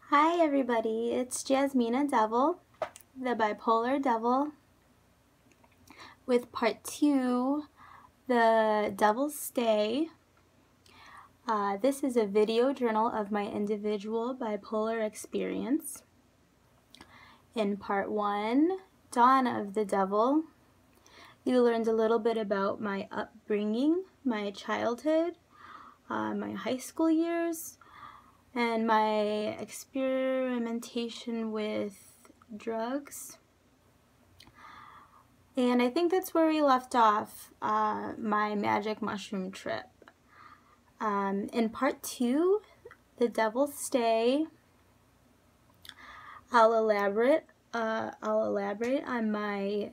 Hi everybody, it's Jasmina Devil, the Bipolar Devil, with part 2, the Devil's Stay. This is a video journal of my individual bipolar experience. In part 1, Dawn of the Devil, you learned a little bit about my upbringing, my childhood, my high school years, and my experimentation with drugs. And I think that's where we left off, my magic mushroom trip. In part 2, the Devil's Stay, I'll elaborate on my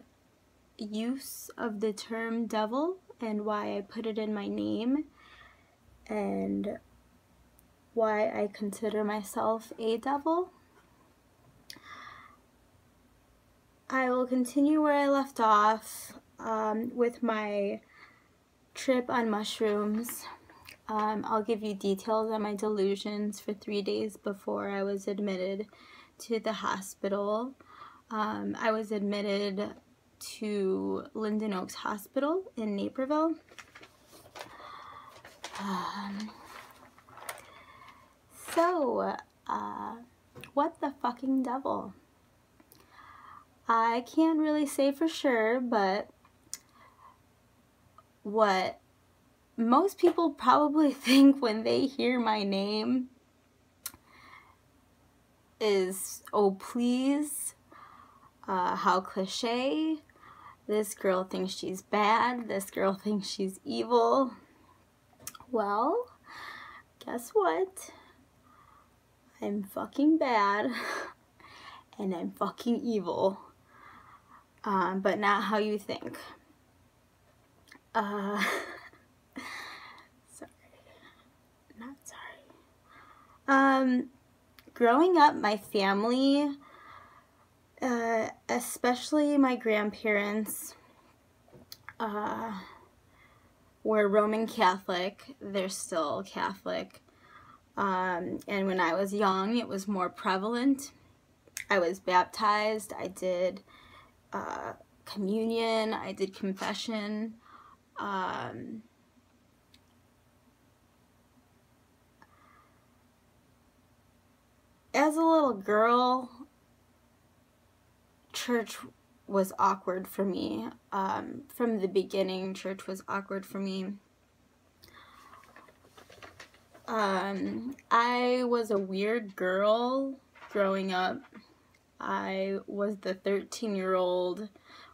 use of the term devil and why I put it in my name and why I consider myself a devil. I will continue where I left off with my trip on mushrooms. I'll give you details on my delusions for 3 days before I was admitted to the hospital. I was admitted to Linden Oaks Hospital in Naperville. What the fucking devil? I can't really say for sure, but what most people probably think when they hear my name is, oh please, how cliche, this girl thinks she's bad, this girl thinks she's evil. Well, guess what? I'm fucking bad and I'm fucking evil, but not how you think. Sorry, not sorry. Growing up, my family, especially my grandparents, were Roman Catholic. They're still Catholic. And when I was young, it was more prevalent. I was baptized, I did communion, I did confession. As a little girl, church was awkward for me. From the beginning, church was awkward for me. I was a weird girl growing up. I was the 13-year-old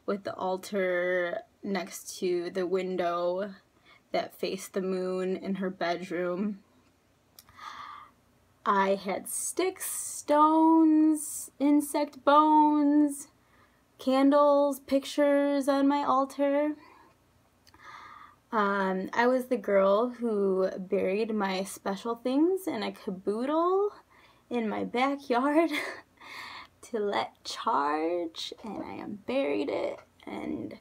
with the altar next to the window that faced the moon in her bedroom. I had sticks, stones, insect bones, candles, pictures on my altar. I was the girl who buried my special things in a caboodle in my backyard to let charge, and I unburied it, and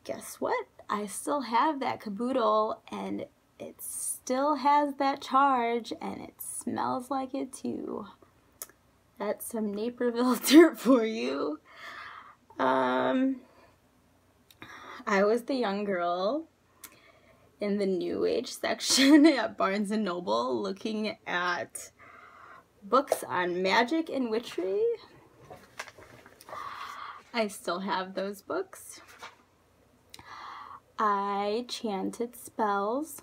guess what? I still have that caboodle, and it still has that charge, and it smells like it too. That's some Naperville dirt for you. I was the young girl in the New Age section at Barnes & Noble looking at books on magic and witchery. I still have those books. I chanted spells.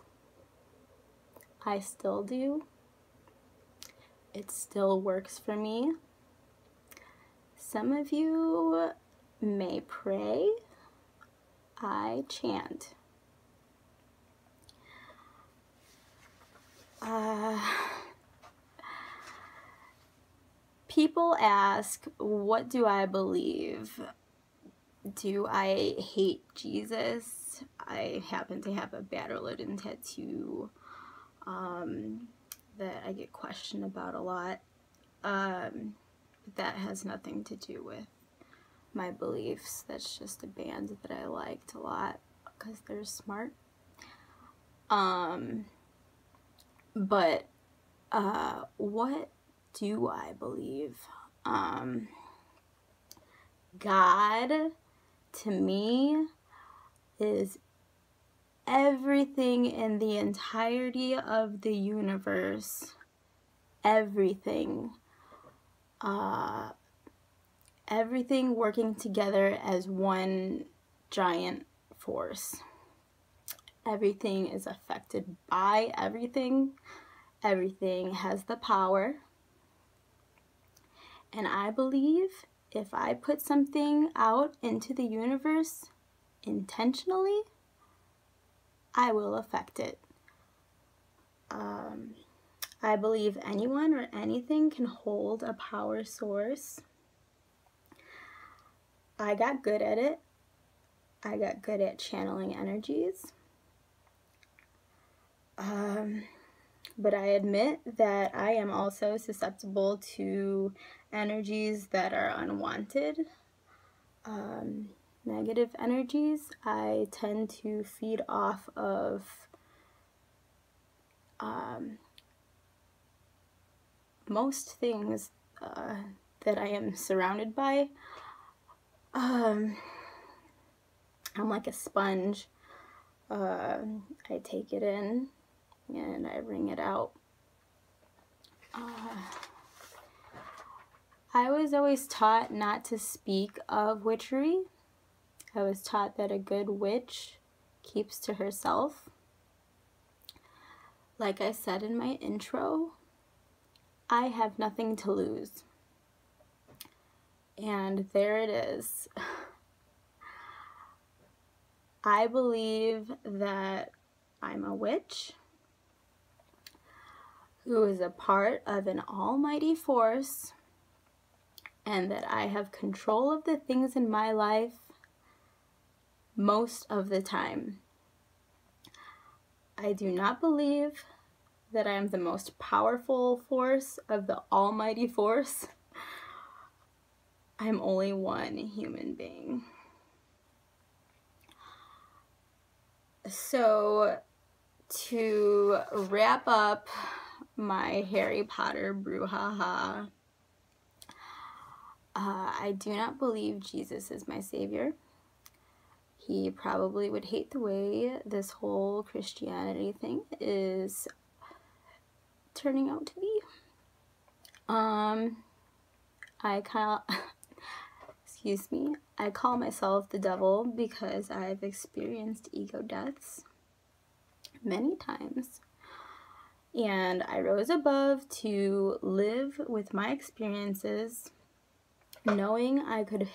I still do. It still works for me. Some of you may pray. I chant. People ask, what do I believe? Do I hate Jesus? I happen to have a Batterlitten tattoo that I get questioned about a lot. That has nothing to do with my beliefs. That's just a band that I liked a lot because they're smart. But what do I believe? God, to me, is everything in the entirety of the universe. Everything. Everything working together as one giant force. Everything is affected by everything. Everything has the power. And I believe if I put something out into the universe intentionally, I will affect it. I believe anyone or anything can hold a power source. I got good at it. I got good at channeling energies. But I admit that I am also susceptible to energies that are unwanted. Negative energies. I tend to feed off of most things that I am surrounded by. I'm like a sponge. I take it in and I bring it out. I was always taught not to speak of witchery. I was taught that a good witch keeps to herself. Like I said in my intro, I have nothing to lose. And there it is. I believe that I'm a witch who is a part of an almighty force, and that I have control of the things in my life most of the time. I do not believe that I am the most powerful force of the almighty force. I'm only one human being. So, to wrap up my Harry Potter brouhaha, I do not believe Jesus is my savior. He probably would hate the way this whole Christianity thing is turning out to be. I call myself the devil because I've experienced ego deaths many times. And I rose above to live with my experiences, knowing I could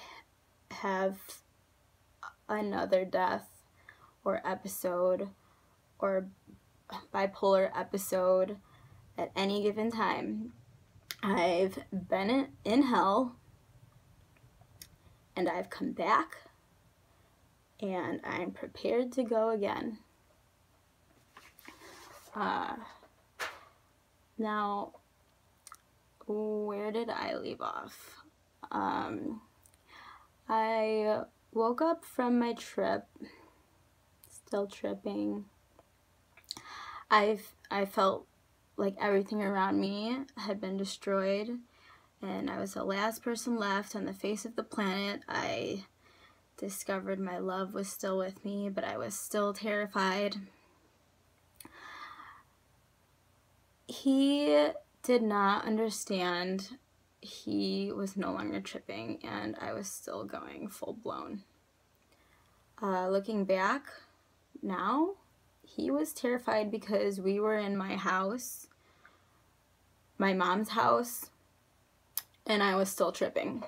have another death or episode or bipolar episode at any given time. I've been in hell, and I've come back, and I'm prepared to go again. Now, where did I leave off? I woke up from my trip, still tripping. I felt like everything around me had been destroyed, and I was the last person left on the face of the planet. I discovered my love was still with me, but I was still terrified. He did not understand. He was no longer tripping, and I was still going full-blown. Looking back now, he was terrified because we were in my house, my mom's house, and I was still tripping.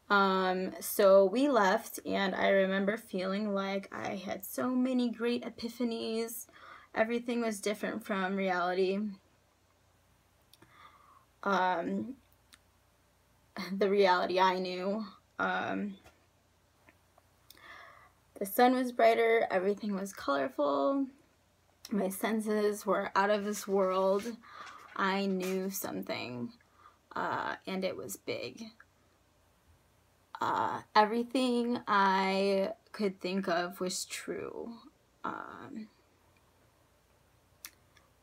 So we left, and I remember feeling like I had so many great epiphanies. Everything was different from reality. The reality I knew. The sun was brighter, everything was colorful, my senses were out of this world. I knew something, and it was big. Everything I could think of was true.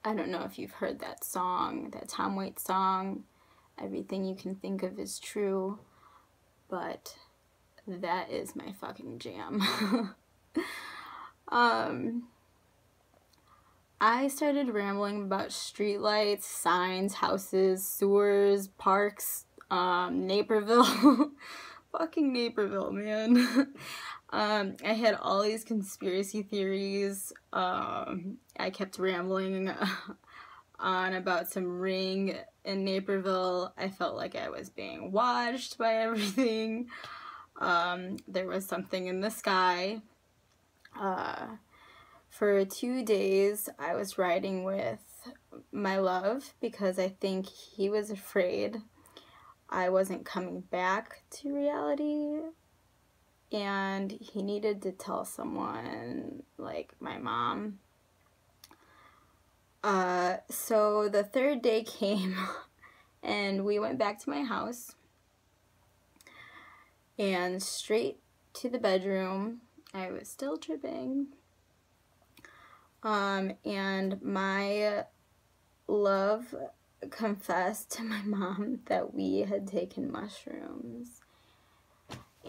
I don't know if you've heard that song, that Tom Waits song, Everything You Can Think of Is True, but that is my fucking jam. I started rambling about streetlights, signs, houses, sewers, parks, Naperville. Fucking Naperville, man. I had all these conspiracy theories. I kept rambling on about some ring in Naperville. I felt like I was being watched by everything. There was something in the sky. For 2 days, I was riding with my love because I think he was afraid I wasn't coming back to reality, and he needed to tell someone, like my mom. So the third day came, and we went back to my house, and straight to the bedroom. I was still tripping. And my love confessed to my mom that we had taken mushrooms.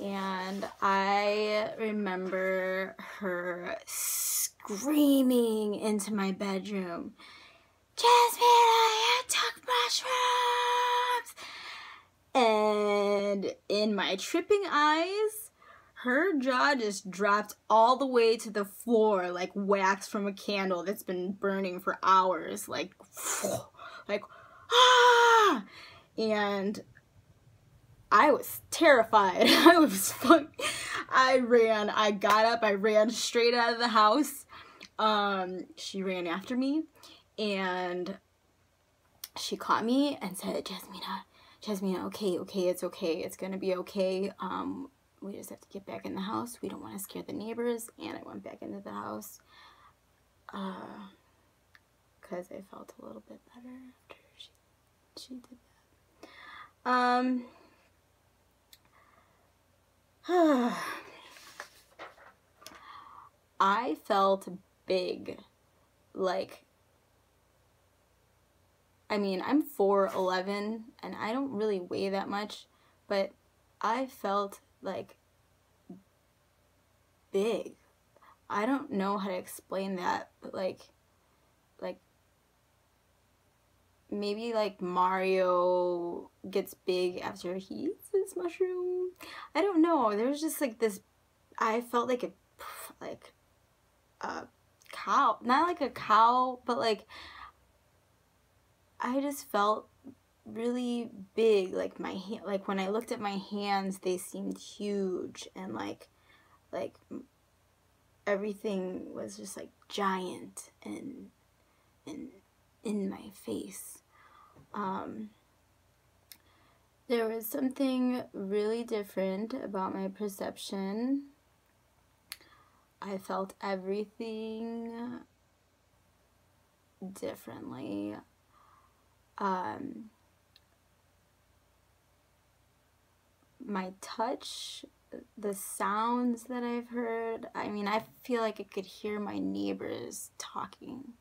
And I remember her screaming into my bedroom, Jasmine, I took mushrooms! And in my tripping eyes, her jaw just dropped all the way to the floor like wax from a candle that's been burning for hours. Like, ah! And I was terrified. I got up, I ran straight out of the house. She ran after me, and she caught me and said, Jasmina, okay, it's okay. It's gonna be okay. We just have to get back in the house. We don't want to scare the neighbors. And I went back into the house because I felt a little bit better after she did that. I felt big. Like, I mean, I'm 4'11", and I don't really weigh that much, but I felt like big. I don't know how to explain that, but like maybe like Mario gets big after he eats his mushroom. I don't know. There was just like this, I felt like a cow, not like a cow, but like I just felt really big. Like my hand, like when I looked at my hands, they seemed huge, and like everything was just like giant and in my face. There was something really different about my perception. I felt everything differently. My touch, the sounds that I've heard, I mean, I feel like I could hear my neighbors talking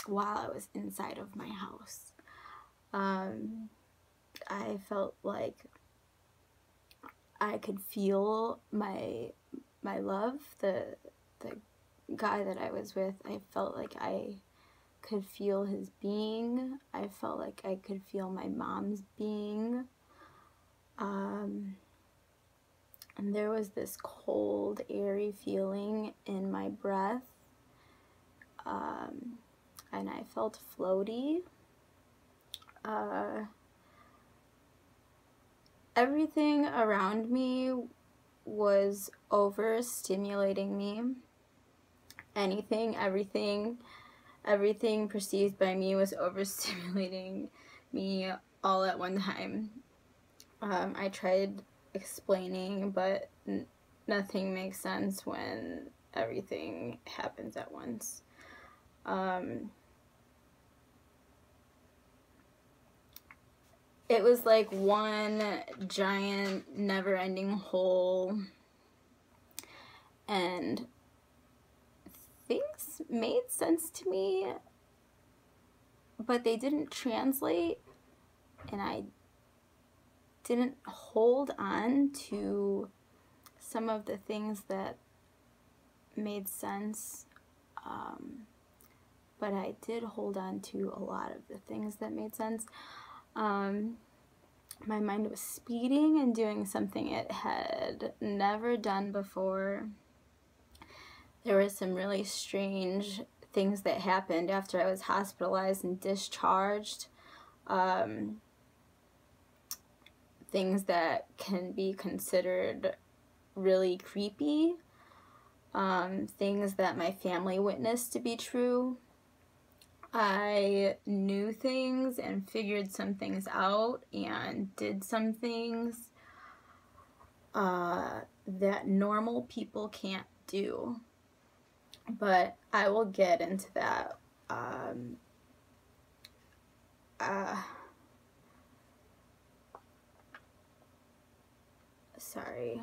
while I was inside of my house. I felt like I could feel my love, the guy that I was with. I felt like I could feel his being. I felt like I could feel my mom's being. And there was this cold, airy feeling in my breath. And I felt floaty. Everything around me was overstimulating me. Everything perceived by me was overstimulating me all at one time. I tried explaining, but nothing makes sense when everything happens at once. It was like one giant, never-ending hole, and things made sense to me, but they didn't translate, and I didn't hold on to some of the things that made sense, but I did hold on to a lot of the things that made sense. My mind was speeding and doing something it had never done before. There were some really strange things that happened after I was hospitalized and discharged. Things that can be considered really creepy. Things that my family witnessed to be true. I knew things and figured some things out and did some things that normal people can't do. But I will get into that. Sorry.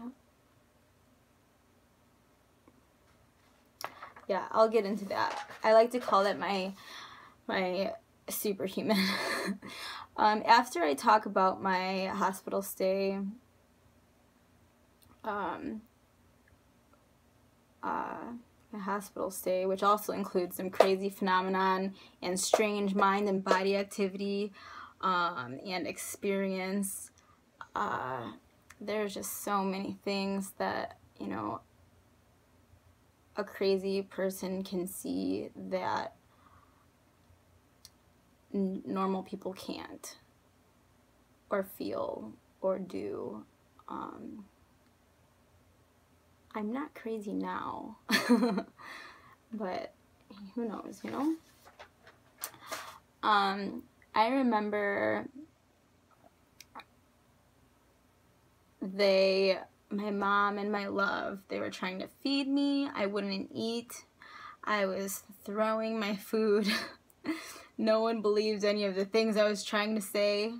Yeah, I'll get into that. I like to call it my superhuman. After I talk about my hospital stay, which also includes some crazy phenomenon and strange mind and body activity and experience. There's just so many things that, you know, a crazy person can see that normal people can't, or feel, or do. I'm not crazy now, but who knows, you know? I remember my mom and my love, they were trying to feed me. I wouldn't eat. I was throwing my food. No one believed any of the things I was trying to say.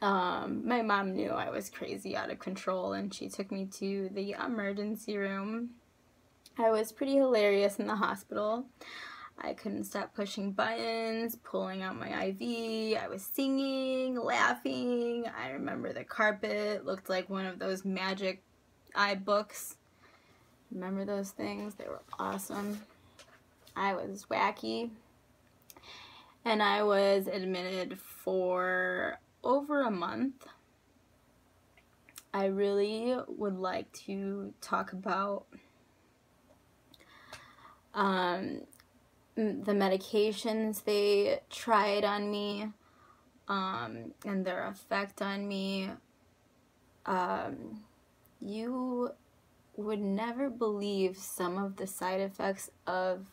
My mom knew I was crazy, out of control, and she took me to the emergency room. I was pretty hilarious in the hospital. I couldn't stop pushing buttons, pulling out my IV. I was singing, laughing. I remember the carpet looked like one of those magic eye books. Remember those things? They were awesome. I was wacky. And I was admitted for over a month. I really would like to talk about the medications they tried on me, and their effect on me. You would never believe some of the side effects of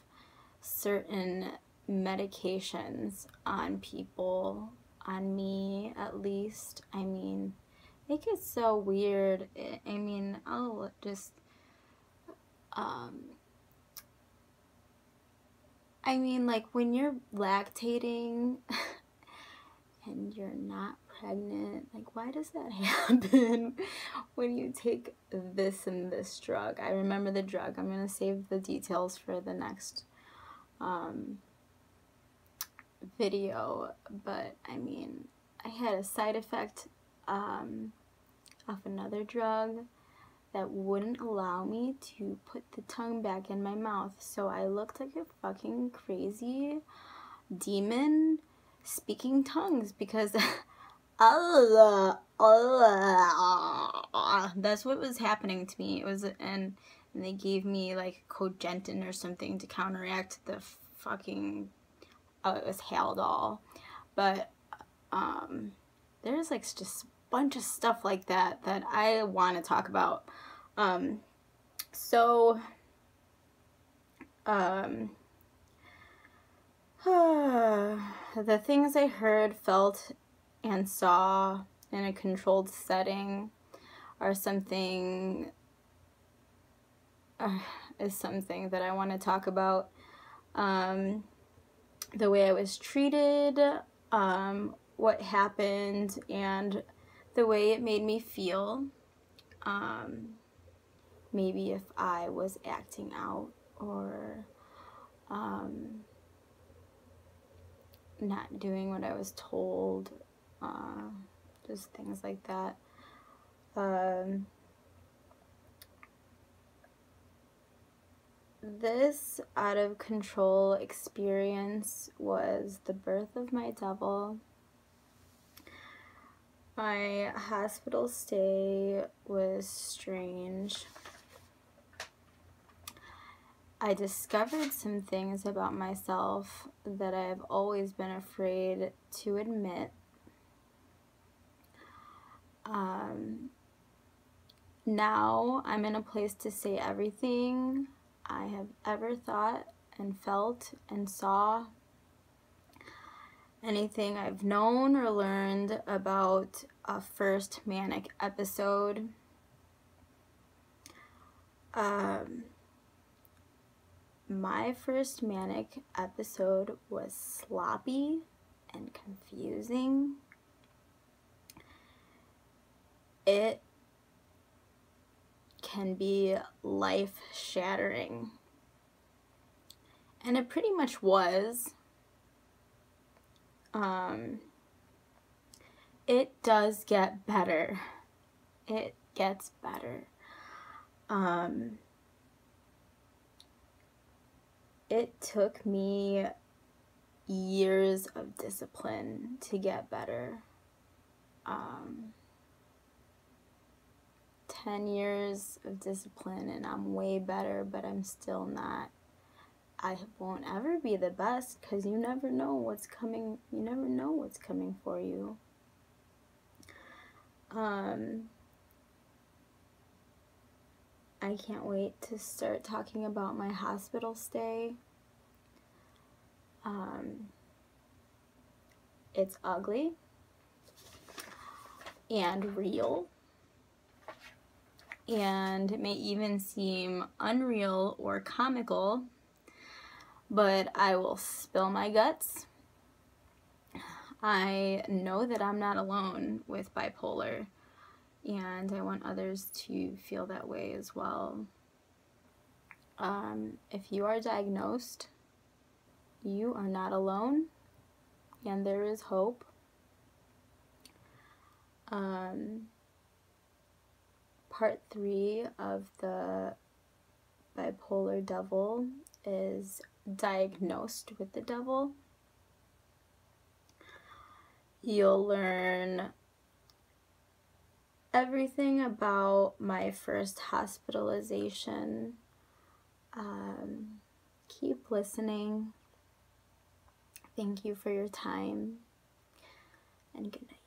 certain medications on people, on me at least. I mean, it gets so weird. I mean, I'll just, I mean, like, when you're lactating and you're not pregnant, like, why does that happen when you take this and this drug? I remember the drug. I'm going to save the details for the next video, but I mean, I had a side effect of another drug that wouldn't allow me to put the tongue back in my mouth, so I looked like a fucking crazy demon speaking tongues, because that's what was happening to me. It was, and they gave me like Cogentin or something to counteract the fucking, it was Haldol. But there's like just a bunch of stuff like that that I want to talk about. The things I heard, felt, and saw in a controlled setting are something is something that I want to talk about. The way I was treated, what happened, and the way it made me feel. Maybe if I was acting out or not doing what I was told, just things like that. This out of control experience was the birth of my devil. My hospital stay was strange. I discovered some things about myself that I've always been afraid to admit. Now I'm in a place to say everything I have ever thought and felt and saw. Anything I've known or learned about a first manic episode. My first manic episode was sloppy and confusing. It can be life-shattering. And it pretty much was. It does get better. It gets better. It took me years of discipline to get better. 10 years of discipline and I'm way better, but I'm still not. I won't ever be the best because you never know what's coming. You never know what's coming for you. I can't wait to start talking about my hospital stay. It's ugly and real, and it may even seem unreal or comical, but I will spill my guts. I know that I'm not alone with bipolar, and I want others to feel that way as well. If you are diagnosed, you are not alone, and there is hope. Part 3 of the bipolar devil is diagnosed with the devil. You'll learn everything about my first hospitalization. Keep listening. Thank you for your time, and good night.